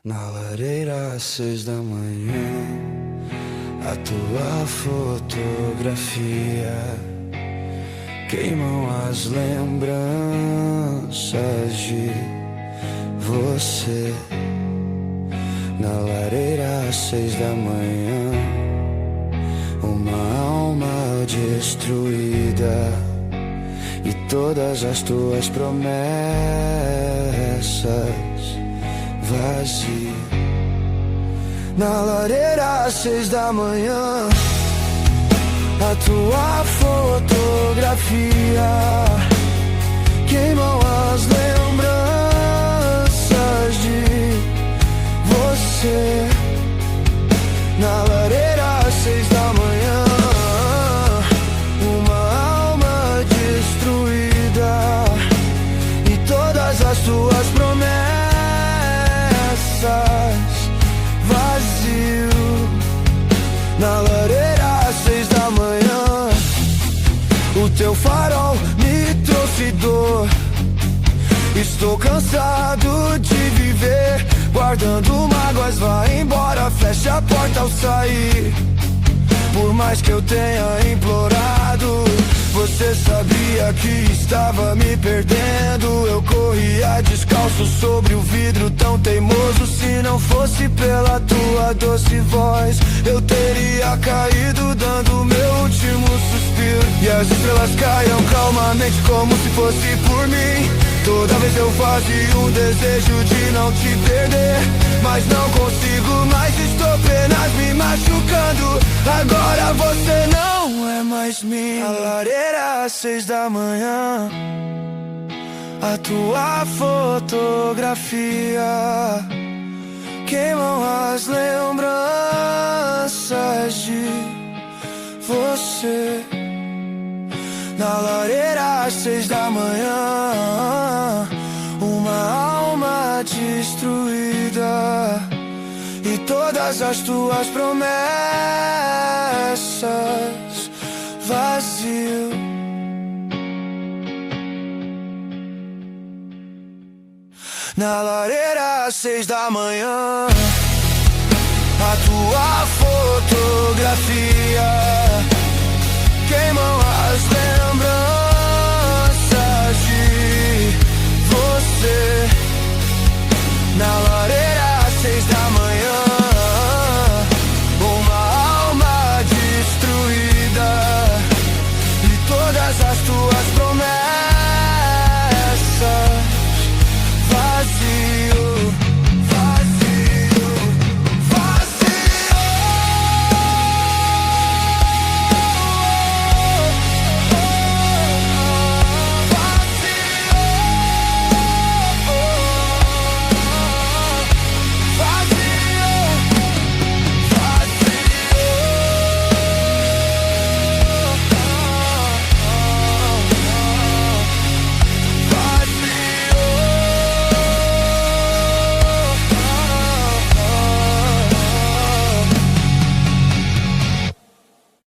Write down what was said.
Na lareira às 6 da manhã, a tua fotografia queimam as lembranças de você. Na lareira às 6 da manhã, uma alma destruída e todas as tuas promessas vazio. Na lareira às 6 da manhã, a tua fotografia queimam as lembranças de você. Na lareira às 6 da manhã, uma alma destruída e todas as tuas promessas vazio. Na lareira às 6 da manhã, o teu farol me trouxe dor. Estou cansado de viver guardando mágoas, vai embora, fecha a porta ao sair. Por mais que eu tenha implorado, você sabia que estava me perdendo. Eu corria descalço sobre o vidro tão teimoso. Se não fosse pela tua doce voz, eu teria caído dando meu último suspiro. E as estrelas caíam calmamente como se fosse por mim. Toda vez eu fazia um desejo de não te perder, mas não consigo mais, estou apenas me machucando. Agora você não é mais minha. Na lareira às 6 da manhã, a tua fotografia queimam as lembranças de você. Na lareira às 6 da manhã, uma alma destruída e todas as tuas promessas vazio. Na lareira às 6 da manhã, a tua fotografia queimam as lembranças de você. Na